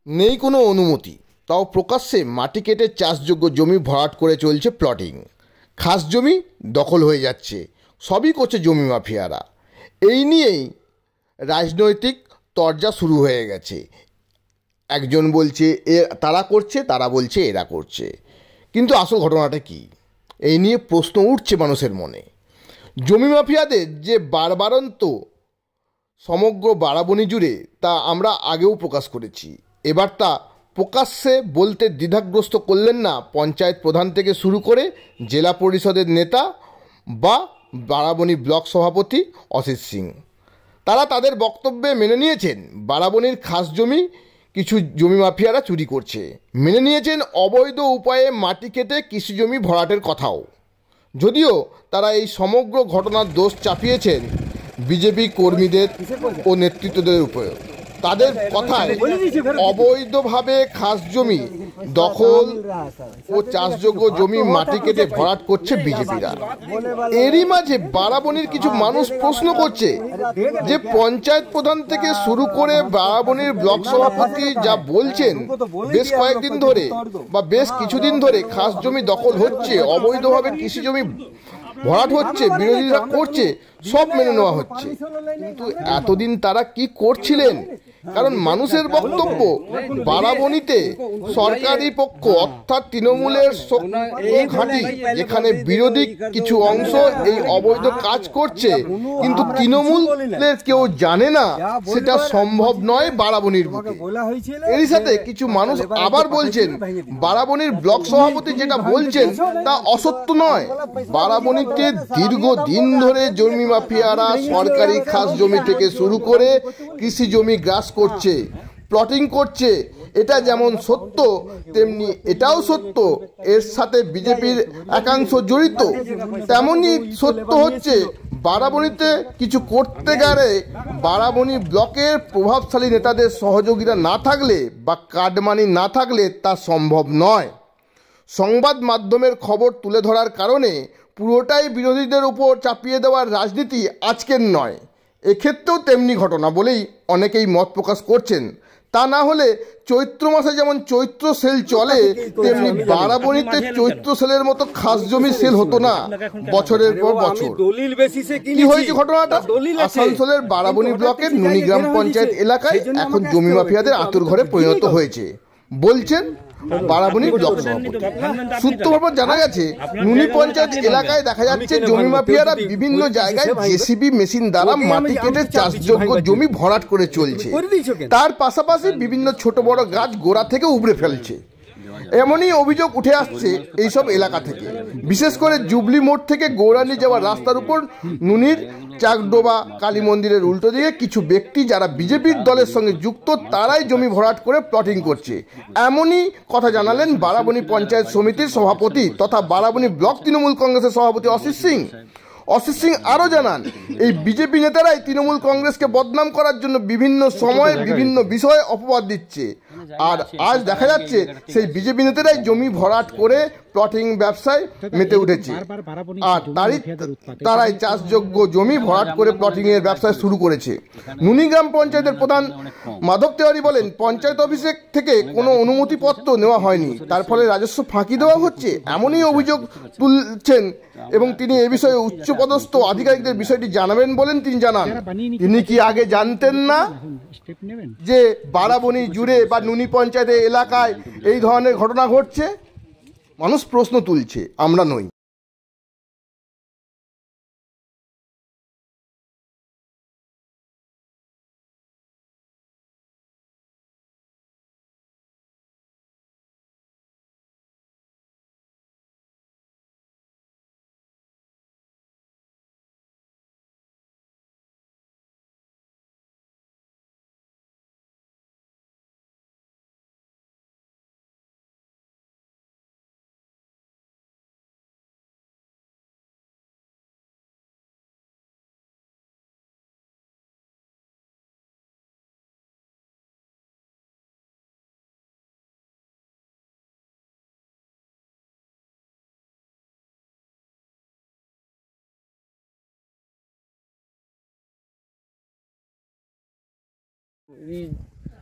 নেই কোনো অনুমতি, তাও প্রকাশ্যে মাটি কেটে চাষযোগ্য জমি ভরাট করে চলছে প্লটিং। খাস জমি দখল হয়ে যাচ্ছে, সবই করছে জমি মাফিয়ারা। এই নিয়েই রাজনৈতিক তরজা শুরু হয়ে গেছে। একজন বলছে তারা করছে, তারা বলছে এরা করছে, কিন্তু আসল ঘটনাটা কি এই নিয়ে প্রশ্ন উঠছে মানুষের মনে। জমি মাফিয়াদের যে বারবারন্ত সমগ্র বারাবণী জুড়ে, তা আমরা আগেও প্রকাশ করেছি। এবার তা প্রকাশ্যে বলতে দ্বিধাগ্রস্ত করলেন না পঞ্চায়েত প্রধান থেকে শুরু করে জেলা পরিষদের নেতা বা বারাবণী ব্লক সভাপতি অসিত সিং। তারা তাদের বক্তব্যে মেনে নিয়েছেন বারাবণীর খাস জমি কিছু জমি মাফিয়ারা চুরি করছে, মেনে নিয়েছেন অবৈধ উপায়ে মাটি কেটে কৃষি জমি ভরাটের কথাও। যদিও তারা এই সমগ্র ঘটনার দোষ চাপিয়েছেন বিজেপি কর্মীদের ও নেতৃত্বদের উপর। তাদের কথায় অবৈধভাবে খাস জমি দখল ও চাষযোগ্য জমি মাটি কেটে ভরাট করছে বিজেপিরা। এরই মাঝে বারাবণীর কিছু মানুষ প্রশ্ন করছে যে পঞ্চায়েত প্রধান থেকে শুরু করে বারাবণীর ব্লক সভাপতি যা বলছেন, বেশ কয়েকদিন ধরে বা বেশ কিছুদিন ধরে খাস জমি দখল হচ্ছে, অবৈধভাবে কৃষি জমি ভরাট হচ্ছে, বিরোধীরা করছে, সব মেনে নেওয়া হচ্ছে। কিন্তু এতদিন তারা কি করছিলেন? কারণ মানুষের বক্তব্য বারাবণীতে সরকারি পক্ষ অর্থাৎ তৃণমূলের ঘাঁটি, যেখানে বিরোধী কিছু অংশ এই অবৈধ কাজ করছে, কিন্তু তৃণমূলের কেউ জানে না সেটা সম্ভব নয় বারাবণীর বুকে। এরই সাথে কিছু মানুষ আবার বলছেন বারাবণীর ব্লক সভাপতি যেটা বলছেন তা অসত্য নয়। বারাবণীতে দীর্ঘদিন ধরে জমি মাফিয়ারা সরকারি খাস জমি থেকে শুরু করে কৃষি জমি গ্রাস করছে, প্লটিং করছে। এটা যেমন সত্য তেমনি এটাও সত্য এর সাথে বিজেপির একাংশ জড়িত। তেমনি সত্য হচ্ছে বারাবণীতে কিছু করতে গেলে বারাবণী ব্লকের প্রভাবশালী নেতাদের সহযোগিতা না থাকলে বা কাটমানি না থাকলে তা সম্ভব নয়। সংবাদ মাধ্যমের খবর তুলে ধরার কারণে পুরোটাই বিরোধীদের উপর চাপিয়ে দেওয়ার রাজনীতি আজকের নয়, এক্ষেত্রেও তেমনি ঘটনা বলেই অনেকেই মত প্রকাশ করছেন। তা না হলে চৈত্র মাসে যেমন চৈত্র সেল চলে, তেমনি বারাবণীতে চৈত্র সেলের মতো খাস জমি সেল হতো না বছরের পর বছর। কি হয়েছে ঘটনাটা? আসানসোলের বারাবণী ব্লকের নুনি গ্রাম পঞ্চায়েত এলাকায় এখন জমি মাফিয়াদের আঁতুড়ঘরে পরিণত হয়েছে বলছেন বারাবণী ব্লক সভাপতি। সূত্র খবর জানা গেছে, নুনি পঞ্চায়েত এলাকায় দেখা যাচ্ছে জমি মাফিয়ারা বিভিন্ন জায়গায় জেসিবি মেশিন দ্বারা মাটি কেটে চাষযোগ্য জমি ভরাট করে চলছে। তার পাশাপাশি বিভিন্ন ছোট বড় গাছ গোড়া থেকে উবড়ে ফেলছে। এমনই অভিযোগ উঠে আসছে এইসব এলাকা থেকে। বিশেষ করে জুবলি মোড় থেকে গৌরানী যাওয়ার রাস্তার উপর নুনির চাকডোবা কালী মন্দিরের উল্টো দিকে কিছু ব্যক্তি যারা বিজেপির দলের সঙ্গে যুক্ত, তারাই জমি ভরাট করে প্লটিং করছে। এমনই কথা জানালেন বারাবণী পঞ্চায়েত সমিতির সভাপতি তথা বারাবণী ব্লক তৃণমূল কংগ্রেসের সভাপতি অসিত সিং। অসিত সিং আরও জানান, এই বিজেপি নেতারাই তৃণমূল কংগ্রেসকে বদনাম করার জন্য বিভিন্ন সময়ে বিভিন্ন বিষয়ে অপবাদ দিচ্ছে। আর আজ দেখা যাচ্ছে সেই বিজেপি নেতারাই জমি ভরাট করে প্লটিং ব্যবসায় মেতে উঠেছে। আর তারাই চাষযোগ্য জমি ভরাট করে প্লটিং এর ব্যবসা শুরু করেছে। নুনি গ্রাম পঞ্চায়েতের প্রধান মাধব তেওয়ারি বলেন, পঞ্চায়েত অফিসে থেকে কোনো অনুমতিপত্র নেওয়া হয়নি, তার ফলে রাজস্ব ফাঁকি দেওয়া হচ্ছে, এমনই অভিযোগ তুলছেন। এবং তিনি এ বিষয়ে উচ্চপদস্থ আধিকারিকদের বিষয়টি জানাবেন বলেন তিনি জানান। তিনি কি আগে জানতেন না যে বারাবণী জুড়ে বা নুনি পঞ্চায়েতের এলাকায় এই ধরনের ঘটনা ঘটছে? মানুষ প্রশ্ন তুলছে, আমরা নই।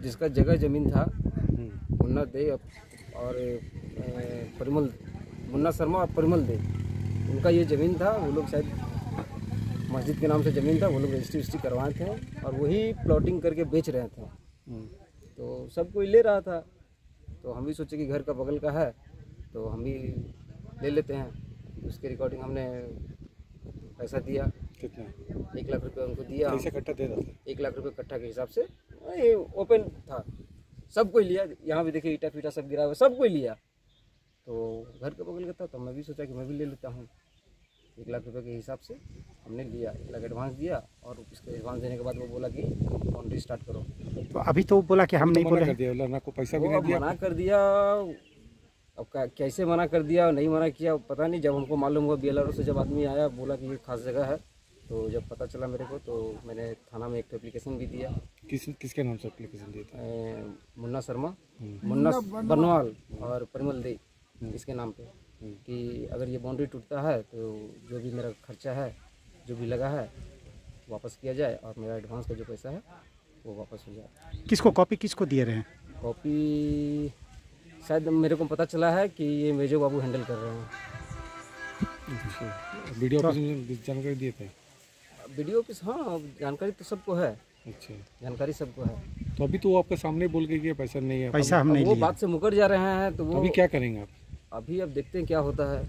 जिसका जगह ज़मीन था मुन्ना दे और परिमल, मुन्ना शर्मा और परिमल दे, उनका ये ज़मीन था। वो लोग शायद मस्जिद के नाम से ज़मीन था, वो लोग रजिस्ट्री करवाए थे और वही प्लॉटिंग करके बेच रहे थे। तो सब कोई ले रहा था, तो हम भी सोचे कि घर का बगल का है तो हम भी ले लेते हैं। उसके रिकॉर्डिंग हमने पैसा दिया। कितना? 1 लाख रुपये उनको दिया। कैसे कट्टा दे रहा था? 1 लाख रुपये कट्ठा के हिसाब से। ये ओपन था, सब कोई लिया। यहाँ भी देखिए ईटा फीटा सब गिरा हुआ, सब कोई लिया। तो घर के बगल का था तो मैं भी सोचा कि मैं भी ले लेता हूँ। 1 लाख रुपये के हिसाब से हमने लिया, 1 लाख एडवांस दिया और उसके एडवांस देने के बाद वो बोला कि बाउंड्री स्टार्ट करो। तो अभी तो बोला कि हम नहीं बोले, कर दिया ना, को पैसा भी वो नहीं अब दिया। मना कर दिया। अब कैसे मना कर दिया, नहीं मना किया पता नहीं। जब हमको मालूम हुआ BLRO से जब आदमी आया बोला कि ये खास जगह है, तो जब पता चला मेरे को तो मैंने थाना में एक एप्लीकेशन भी दिया। किसके नाम से एप्लीकेशन दिया था? मुन्ना शर्मा, मुन्ना बनवाल और परिमल दे, इसके नाम पे कि अगर ये बाउंड्री टूटता है तो जो भी मेरा खर्चा है, जो भी लगा है वापस किया जाए और मेरा एडवांस का जो पैसा है वो वापस हो जाए। किसको कॉपी किसको दिए रहे हैं? कॉपी शायद मेरे को पता चला है कि ये मेजो बाबू हैंडल कर रहे हैं। वीडियो ऑफिस में जानकारी दिए थे? वीडियो ऑफिस, हाँ जानकारी तो सबको है। अच्छा, जानकारी सबको है। तो अभी तो वो आपके सामने बोल के कि पैसा नहीं है, पैसा हम नहीं वो लिया। बात से मुकर जा रहे हैं तो वो अभी क्या करेंगे आप? अभी अब देखते हैं क्या होता है।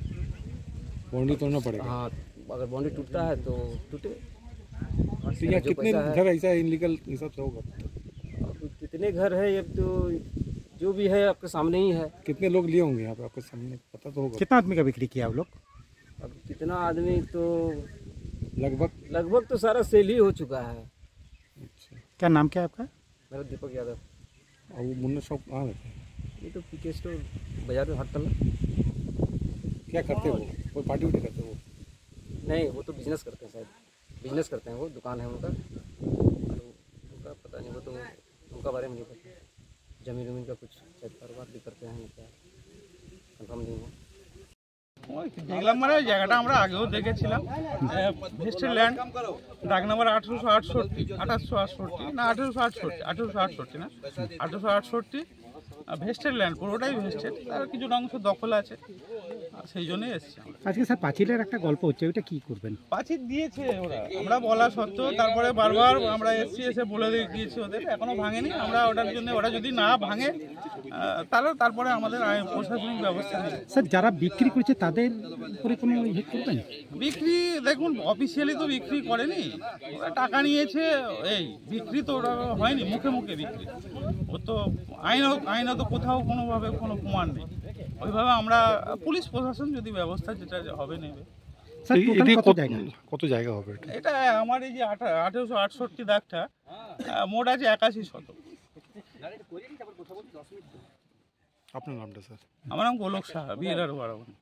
बाउंड्री तोड़ना पड़ेगा। हाँ, अगर बाउंड्री टूटता है तो टूटे। तो यहाँ कितने घर ऐसा इनलीगल हिसाब से होगा? अब कितने घर है, ये तो जो भी है आपके सामने ही है। कितने लोग लिए होंगे यहाँ पे, आपके सामने पता तो होगा? कितना आदमी का बिक्री किया आप लोग? अब कितना आदमी तो लगभग तो सारा सेल ही हो चुका है। अच्छा, क्या नाम क्या है आपका? मेरा दीपक यादव। और वो मुन्ना शॉप कहाँ रहता है? ये तो PK स्टोर बाजार में हटल। क्या करते हो? कोई पार्टी वार्टी करते हो? नहीं, वो तो बिजनेस करते हैं, शायद बिजनेस करते हैं। वो दुकान है उनका और उनका पता नहीं, वो तो उनका बारे में नहीं पता। जमीन वमीन का कुछ शायद कारोबार भी करते हैं, क्या कन्फर्म नहीं है। দেখলাম মানে জায়গাটা আমরা আগেও দেখেছিলাম, ভেস্টের ল্যান্ড, ডাক নাম্বার 1868 না 1868 না 1868 ভেস্টের ল্যান্ড, পুরোটাই ভেস্টেড। তার কিছু অংশ দখল আছে, সেই জন্যই এসেছি। আজকে স্যার পাঁচিলের একটা গল্প হচ্ছে, ওইটা কি করবেন? পাঁচিল দিয়েছে ওরা, আমরা বলা সত্ত্বেও তারপরে বারবার আমরা এসে বলে দিয়েছি ওদের, এখনো ভাঙেনি। আমরা ওটার জন্য, ওরা যদি না ভাঙে তারপরে আমাদের প্রশাসনিক ব্যবস্থা নেই। স্যার যারা বিক্রি করছে তাদের উপরে কোনো ইয়ে করবেন? বিক্রি দেখুন, অফিসিয়ালি তো বিক্রি করেনি, ওরা টাকা নিয়েছে, এই বিক্রি তো ওরা হয়নি, মুখে মুখে বিক্রি। ও তো আইনত কোথাও কোনোভাবে কোনো প্রমাণ নেই। ওইভাবে আমরা পুলিশ প্রশাসন যদি ব্যবস্থা যেটা হবে নেবে। স্যার টোটাল কত জায়গা হবে এটা আমার এই যে 1868 দাগটা মোট আছে 81 শতক। আপনার নামটা স্যার? আমার নাম গোলক সাহা, BLRO বারাবণী।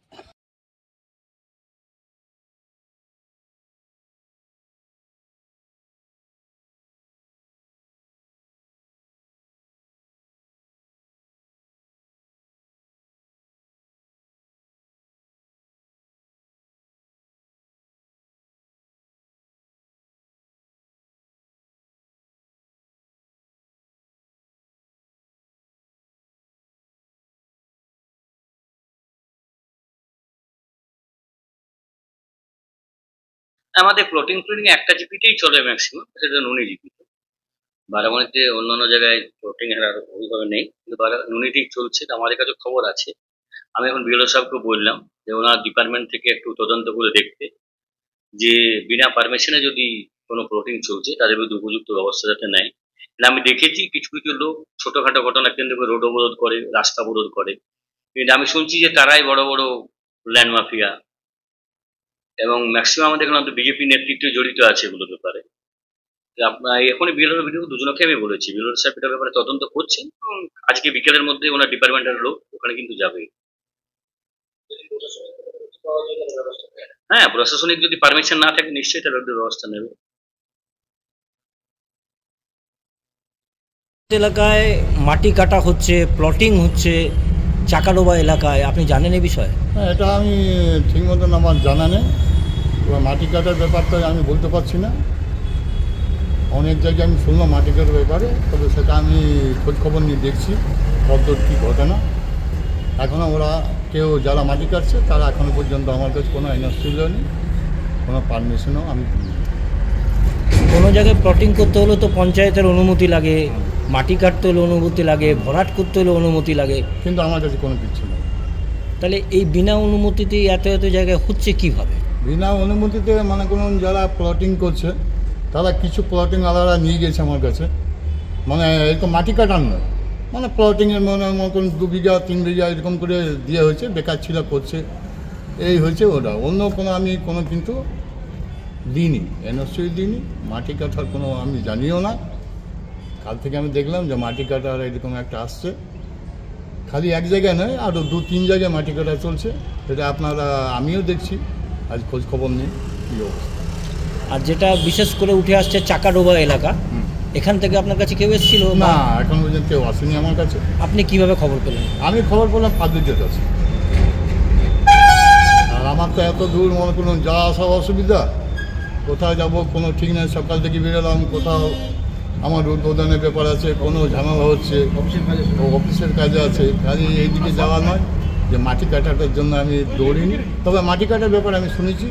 আমাদের প্লটিং একটা জিপিতেই চলে ম্যাক্সিমাম, সেটা নুনি জিপিতে। বারাবণীতে অন্যান্য জায়গায় প্লটিং এর আর ওইভাবে নেই, কিন্তু নুনিতেই চলছে। আমাদের কাছে খবর আছে, আমি এখন BLO সাহেবকে বললাম যে ওনার ডিপার্টমেন্ট থেকে একটু তদন্ত করে দেখতে, যে বিনা পারমিশনে যদি কোনো প্লটিং চলছে তাদের বিরুদ্ধে উপযুক্ত ব্যবস্থা যাতে নেয়। আমি দেখেছি কিছু কিছু লোক ছোটখাটো ঘটনা কেন্দ্র করে রোড অবরোধ করে, রাস্তা অবরোধ করে, কিন্তু আমি শুনছি যে তারাই বড় বড় ল্যান্ড মাফিয়া, এবং ম্যাক্সিমাম আমাদের এখানে বিজেপি নেতৃত্ব জড়িত আছে এগুলোর ব্যাপারে। আপনার এখনই BLO দুজনকে আমি বলেছি, BLO সাহেব এটার ব্যাপারে তদন্ত করছেন এবং আজকে বিকেলের মধ্যে ওনার ডিপার্টমেন্টের লোক ওখানে কিন্তু যাবে। হ্যাঁ, প্রশাসনিক যদি পারমিশন না থাকে নিশ্চয়ই তার বিরুদ্ধে ব্যবস্থা নেবে। এলাকায় মাটি কাটা হচ্ছে, প্লটিং হচ্ছে চাকাডোবা এলাকায়, আপনি জানেন এই বিষয়ে? হ্যাঁ, এটা আমি ঠিক মতন আমার জানা নেই। এবার মাটি কাটার ব্যাপারটা আমি বলতে পারছি না। অনেক জায়গায় আমি শুনলাম মাটি কাটার ব্যাপারে, তবে সেটা আমি খোঁজখবর নিয়ে দেখছি। কতদূর কী ঘটনা। এখনও ওরা কেউ যারা মাটি কাটছে তারা এখনও পর্যন্ত আমার কাছে কোনো এনওসি নেই, কোনো পারমিশনও আমি দিইনি। কোনো জায়গায় প্লটিং করতে হলে তো পঞ্চায়েতের অনুমতি লাগে, মাটি কাটতে হলে অনুমতি লাগে, ভরাট করতে হলে অনুমতি লাগে, কিন্তু আমার কাছে কোনো কিছু নেই। তাহলে এই বিনা অনুমতিতে এত জায়গায় হচ্ছে কিভাবে? বিনা অনুমতিতে মানে কোনো যারা প্লটিং করছে তারা কিছু প্লটিং আলাদা নিয়ে গেছে আমার কাছে, মানে এই তো মাটি কাটার নয়, মানে প্লটিংয়ের মতন 2 বিঘা 3 বিঘা এরকম করে দিয়ে হয়েছে, বেকার ছিল করছে, এই হয়েছে ওটা। অন্য কোনো আমি কোনো কিন্তু দিইনি, এনওসি দিইনি, মাটি কাটার কোনো আমি জানিও না। কাল থেকে আমি দেখলাম যে মাটি কাটার এরকম একটা আসছে, খালি এক জায়গায় নয়, আরও 2-3 জায়গায় মাটি কাটা চলছে। এটা আপনারা আমিও দেখছি, আজ খোঁজ খবর নেই কী অবস্থা। আর যেটা বিশেষ করে উঠে আসছে চাকাডোবা এলাকা, এখান থেকে আপনার কাছে কেউ এসেছিল? না, এখন পর্যন্ত কেউ আসেনি আমার কাছে। আপনি কিভাবে খবর পেলেন? আমি খবর পেলাম পাবলিকের কাছে। আর আমার তো এত দূর মনে করুন যাওয়া আসা অসুবিধা, কোথাও যাবো কোনো ঠিক নেই। সকাল থেকে বেরোলাম, কোথাও আমার উদ্বোধনের ব্যাপার আছে, কোনো ঝামেলা হচ্ছে, অফিসের কাজে আছে, কাজে এইদিকে যাওয়া নয় যে মাটি কাটাটার জন্য আমি দৌড়িনি। তবে মাটি কাটার ব্যাপারে আমি শুনেছি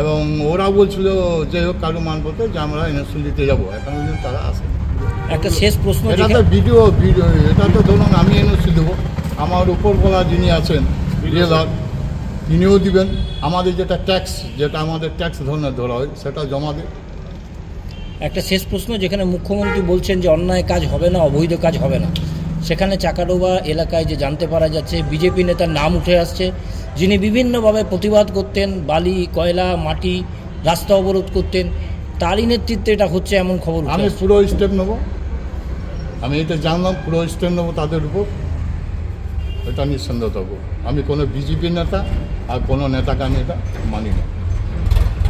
এবং ওরা বলছিল যে হোক কারো মানপত্র যে আমরা এনওসি দিতে যাবো, এখন পর্যন্ত তারা আসে। একটা শেষ প্রশ্ন, এটা তো ভিডিও এটা তো ধরুন আমি এনওসি দেবো, আমার উপরবেলা যিনি আছেন ডিএলআর তিনিও দিবেন, আমাদের যেটা ট্যাক্স, যেটা আমাদের ট্যাক্স ধরনের ধরা হয় সেটা জমা দেয়। একটা শেষ প্রশ্ন, যেখানে মুখ্যমন্ত্রী বলছেন যে অন্যায় কাজ হবে না, অবৈধ কাজ হবে না, সেখানে চাকাডোবা এলাকায় যে জানতে পারা যাচ্ছে বিজেপি নেতার নাম উঠে আসছে, যিনি বিভিন্নভাবে প্রতিবাদ করতেন, বালি কয়লা মাটি রাস্তা অবরোধ করতেন, তারই নেতৃত্বে এটা হচ্ছে এমন খবর। আমি পুরো স্টেপ নেব, আমি এটা জানলাম, পুরো স্টেপ নেবো তাদের উপর, এটা নিঃসন্দেহ দেবো। আমি কোনো বিজেপি নেতা আর কোনো নেতাকে আমি এটা মানি না।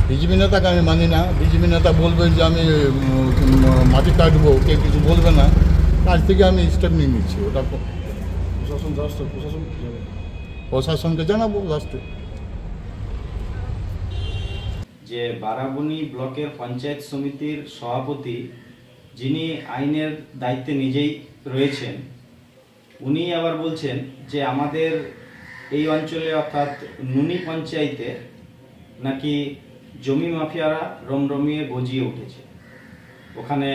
বিজেপি নেতাকে আমি মানি না। বিজেপি নেতা বলবে যে আমি মাটি কাটবো, কেউ কিছু বলবে না, কাজ থেকে আমি স্টেপ নিয়ে নিচ্ছি। ওটা প্রশাসনকে জানাবো লাস্টে। যে বারাবণী ব্লকের পঞ্চায়েত সমিতির সভাপতি, যিনি আইনের দায়িত্বে নিজেই রয়েছেন, উনি আবার বলছেন যে আমাদের এই অঞ্চলে অর্থাৎ নুনি পঞ্চায়েতে নাকি জমি মাফিয়ারা রমরমিয়ে গজিয়ে উঠেছে, ওখানে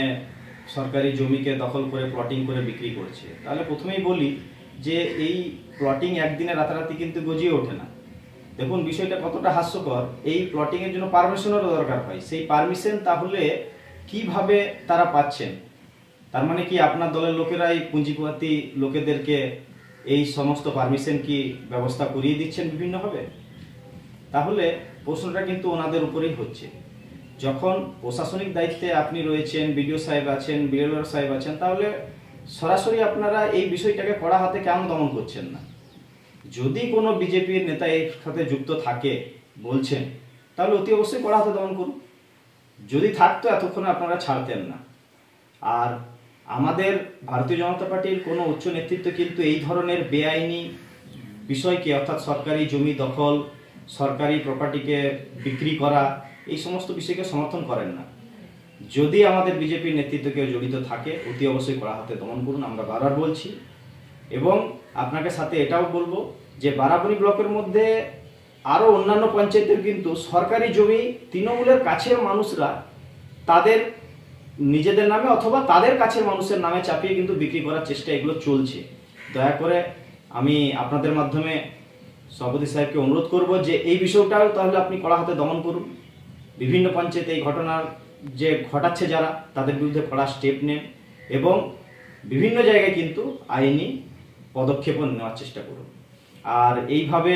সরকারি জমিকে দখল করে প্লটিং করে বিক্রি করছে। তাহলে প্রথমেই বলি যে এই প্লটিং একদিনে রাতারাতি কিন্তু গজিয়ে ওঠে না। দেখুন বিষয়টা কতটা হাস্যকর। এই প্লটিংয়ের জন্য পারমিশনেরও দরকার হয়। সেই পারমিশন তাহলে কিভাবে তারা পাচ্ছেন? তার মানে কি আপনার দলের লোকেরাই পুঁজিপতি লোকেদেরকে এই সমস্ত পারমিশন কি ব্যবস্থা করিয়ে দিচ্ছেন বিভিন্নভাবে? তাহলে প্রশ্নটা কিন্তু ওনাদের উপরেই হচ্ছে। যখন প্রশাসনিক দায়িত্বে আপনি রয়েছেন, বিডিও সাহেব আছেন, বিএলআর সাহেব আছেন, তাহলে সরাসরি আপনারা এই বিষয়টাকে কড়া হাতে কেন দমন করছেন না? যদি কোনো বিজেপির নেতা এর সাথে যুক্ত থাকে বলছেন, তাহলে অতি অবশ্যই কড়া হাতে দমন করুন। যদি থাকতো এতক্ষণে আপনারা ছাড়তেন না। আর আমাদের ভারতীয় জনতা পার্টির কোনো উচ্চ নেতৃত্ব কিন্তু এই ধরনের বেআইনি বিষয়কে, অর্থাৎ সরকারি জমি দখল, সরকারি প্রপার্টিকে বিক্রি করা, এই সমস্ত বিষয়কে সমর্থন করেন না। যদি আমাদের বিজেপির নেতৃত্ব কেউ জড়িত থাকে, অতি অবশ্যই কড়া হাতে দমন করুন, আমরা বারবার বলছি। এবং আপনাকে সাথে এটাও বলবো যে বারাবণী ব্লকের মধ্যে আরও অন্যান্য পঞ্চায়েতের কিন্তু সরকারি জমি তৃণমূলের কাছের মানুষরা তাদের নিজেদের নামে অথবা তাদের কাছের মানুষের নামে চাপিয়ে কিন্তু বিক্রি করার চেষ্টা এগুলো চলছে। দয়া করে আমি আপনাদের মাধ্যমে সভাপতি সাহেবকে অনুরোধ করব যে এই বিষয়টাও তাহলে আপনি কড়া হাতে দমন করুন। বিভিন্ন পঞ্চায়েতে এই ঘটনার যে ঘটাচ্ছে যারা, তাদের বিরুদ্ধে কড়া স্টেপ নেন এবং বিভিন্ন জায়গায় কিন্তু আইনি পদক্ষেপ নেওয়ার চেষ্টা করুন। আর এইভাবে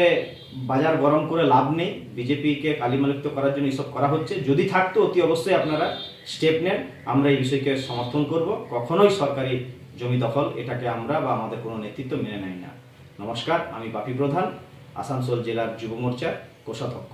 বাজার গরম করে লাভ নেই। বিজেপিকে কালিমালিপ্ত করার জন্য এসব করা হচ্ছে। যদি থাকতো অতি অবশ্যই আপনারা স্টেপ নেন। আমরা এই বিষয়কে সমর্থন করব। কখনোই সরকারি জমি দখল এটাকে আমরা বা আমাদের কোনো নেতৃত্ব মেনে নেয় না। নমস্কার, আমি বাপি প্রধান, আসানসোল জেলার যুব মোর্চার কোষাধ্যক্ষ।